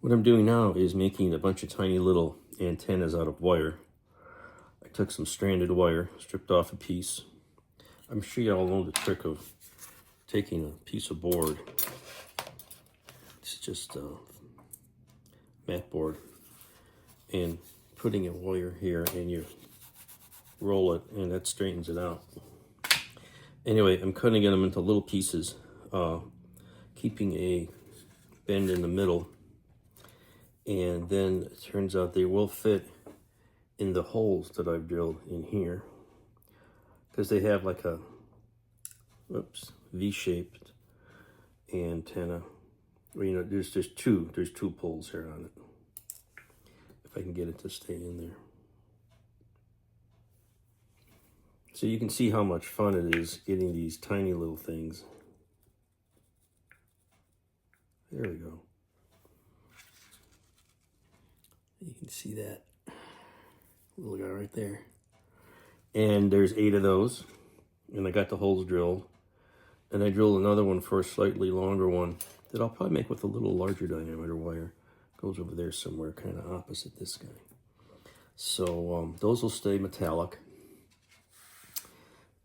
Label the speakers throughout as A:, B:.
A: What I'm doing now is making a bunch of tiny little antennas out of wire. I took some stranded wire, stripped off a piece. I'm sure you all know the trick of taking a piece of board. It's just a mat board, and putting a wire here, and you roll it, and that straightens it out. Anyway, I'm cutting them into little pieces, keeping a bend in the middle, and then it turns out they will fit in the holes that I've drilled in here, because they have like a V-shaped antenna. Well, you know, there's two poles here on it. If I can get it to stay in there. So you can see how much fun it is getting these tiny little things. There we go. You can see that little guy right there. And there's 8 of those. And I got the holes drilled. And I drilled another one for a slightly longer one that I'll probably make with a little larger diameter wire. Goes over there somewhere, kind of opposite this guy. So those will stay metallic.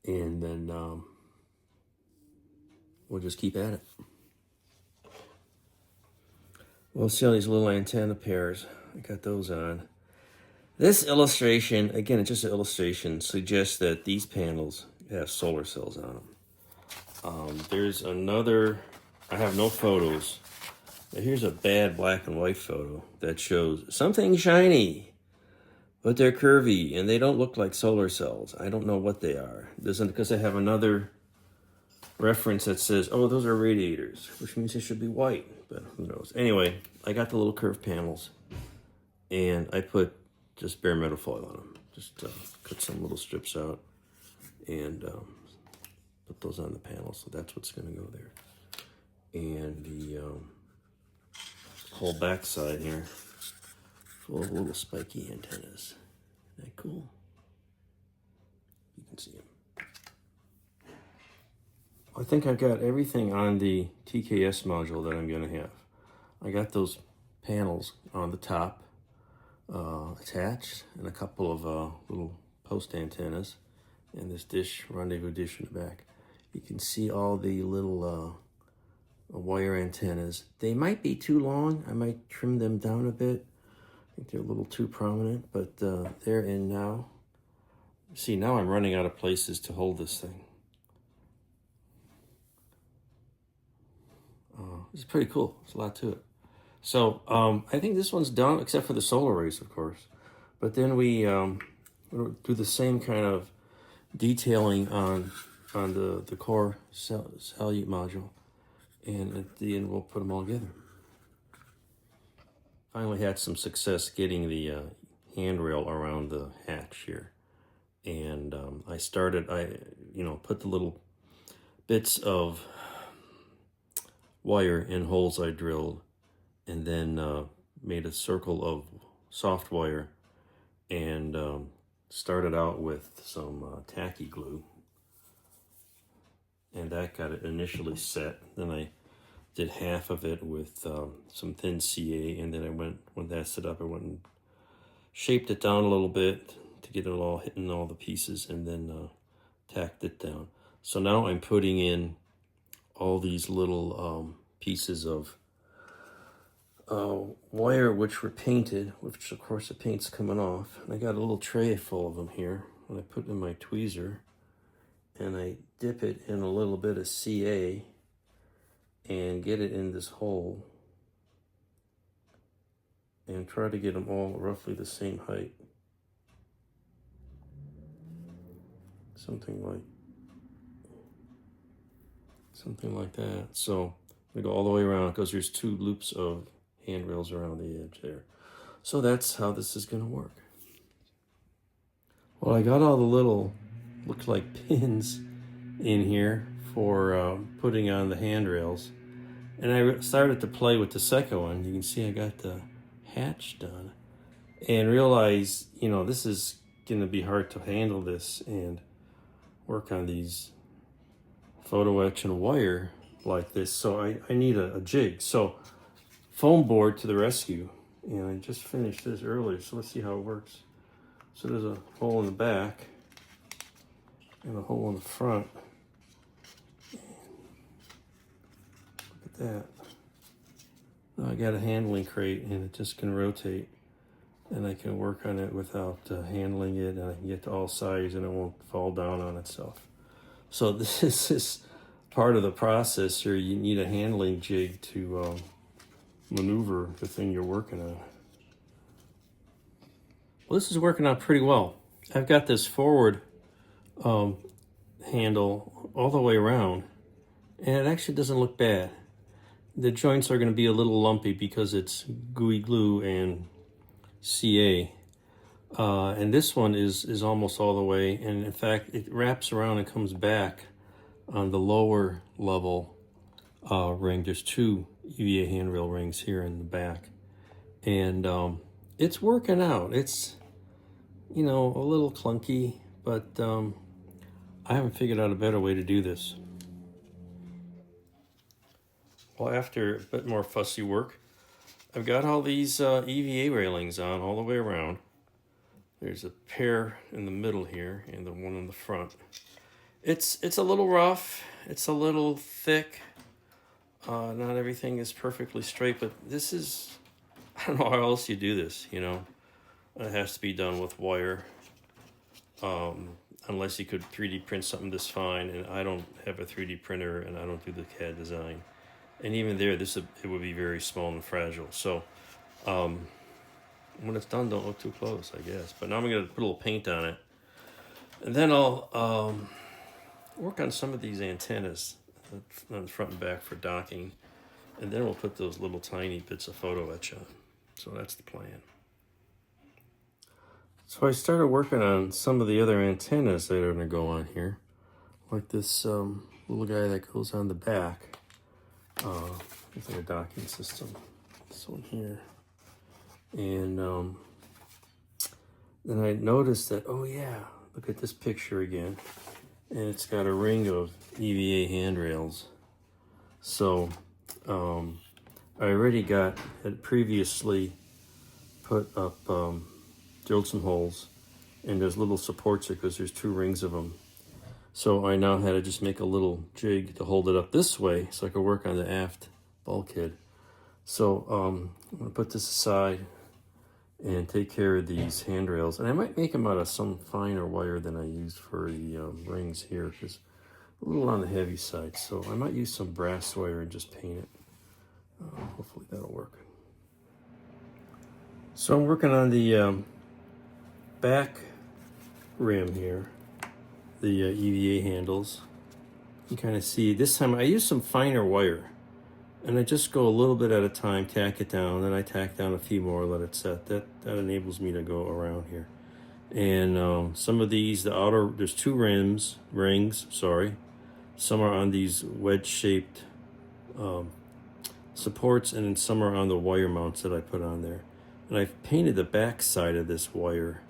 A: And then we'll just keep at it. We'll see all these little antenna pairs. I got those on. This illustration, again, it's just an illustration, suggests that these panels have solar cells on them. There's another, I have no photos. But here's a bad black and white photo that shows something shiny, but they're curvy and they don't look like solar cells. I don't know what they are. Because I have another reference that says, oh, those are radiators, which means they should be white, but who knows. Anyway, I got the little curved panels and I put just bare metal foil on them. Just cut some little strips out and put those on the panels. So that's what's going to go there. And the whole back side here, full of little spiky antennas. Isn't that cool? You can see them. I think I've got everything on the TKS module that I'm going to have. I got those panels on the top attached, and a couple of little post antennas, and this rendezvous dish in the back. You can see all the little wire antennas. They might be too long. I might trim them down a bit. I think they're a little too prominent, but they're in now. See, now I'm running out of places to hold this thing. It's pretty cool. There's a lot to it. So I think this one's done, except for the solar rays, of course. But then we do the same kind of detailing on the core Salyut module. And at the end, we'll put them all together. Finally had some success getting the handrail around the hatch here. And I put the little bits of wire in holes I drilled, and then made a circle of soft wire, and started out with some tacky glue, and that got it initially set. Then I did half of it with some thin CA, and then when that set up, I went and shaped it down a little bit to get it all hitting all the pieces, and then tacked it down. So now I'm putting in all these little pieces of wire which were painted, which of course the paint's coming off. And I got a little tray full of them here, and I put in my tweezer, and I dip it in a little bit of CA and get it in this hole and try to get them all roughly the same height. Something like that. So we go all the way around because there's 2 loops of handrails around the edge there. So that's how this is going to work. Well, I got all the little, looks like pins in here for putting on the handrails. And I started to play with the second one. You can see I got the hatch done. And realize, this is going to be hard to handle this and work on these photo etch and wire like this. So I need a jig. So Foamboard to the rescue. And I just finished this earlier, so let's see how it works. So there's a hole in the back and a hole in the front. Look at that. Now I got a handling crate and it just can rotate. And I can work on it without handling it, and I can get to all sides and it won't fall down on itself. So this is part of the process here. You need a handling jig to maneuver the thing you're working on. Well, this is working out pretty well. I've got this forward handle all the way around, and it actually doesn't look bad. The joints are going to be a little lumpy because it's gooey glue and CA. And this one is almost all the way, and in fact it wraps around and comes back on the lower level ring. There's two EVA handrail rings here in the back, and it's working out. It's, you know, a little clunky, but I haven't figured out a better way to do this. Well, after a bit more fussy work, I've got all these EVA railings on all the way around. There's a pair in the middle here and the one in the front. It's a little rough. It's a little thick. Not everything is perfectly straight, but this is, I don't know how else you do this, you know. It has to be done with wire. Unless you could 3D print something this fine, and I don't have a 3D printer and I don't do the CAD design. And even there, it would be very small and fragile. So when it's done, don't look too close, I guess. But now I'm going to put a little paint on it. And then I'll work on some of these antennas on the front and back for docking. And then we'll put those little tiny bits of photo etch on. So that's the plan. So I started working on some of the other antennas that are going to go on here. Like this little guy that goes on the back. It's like a docking system. This one here. And then I noticed that, oh yeah, look at this picture again. And it's got a ring of EVA handrails. So I already had previously put up, drilled some holes, and there's little supports there because there's two rings of them. So I now had to just make a little jig to hold it up this way so I could work on the aft bulkhead. So I'm going to put this aside and take care of these handrails. And I might make them out of some finer wire than I used for the rings here, because a little on the heavy side. So I might use some brass wire and just paint it. Hopefully that'll work. So I'm working on the back rim here. The EVA handles. You kind of see, this time I use some finer wire, and I just go a little bit at a time, tack it down, then I tack down a few more, let it set. That enables me to go around here. And some of these, there's two rings, some are on these wedge-shaped supports, and then some are on the wire mounts that I put on there. And I've painted the back side of this wire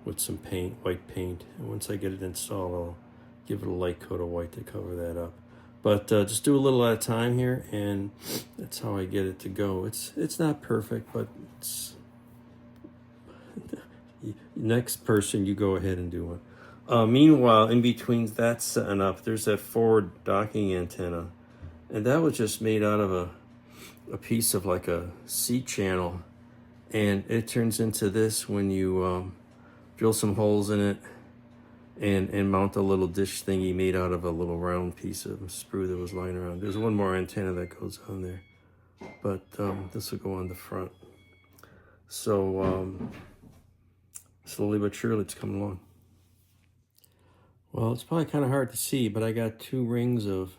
A: with some paint, white paint. And once I get it installed, I'll give it a light coat of white to cover that up. But just do a little at a time here, and that's how I get it to go. It's not perfect, but it's next person, you go ahead and do one. Meanwhile, in between that setting up, there's that forward docking antenna, and that was just made out of a piece of like a C channel, and it turns into this when you drill some holes in it and mount a little dish thingy made out of a little round piece of sprue that was lying around. There's one more antenna that goes on there, but this will go on the front. So slowly but surely it's coming along. Well, it's probably kind of hard to see, but I got two rings of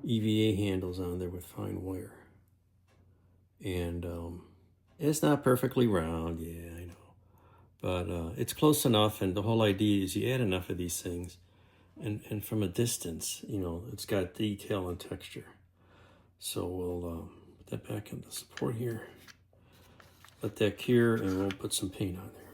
A: EVA handles on there with fine wire. And it's not perfectly round, yeah, I know. But it's close enough, and the whole idea is you add enough of these things, and from a distance, you know, it's got detail and texture. So we'll put that back into support here, let that cure, and we'll put some paint on there.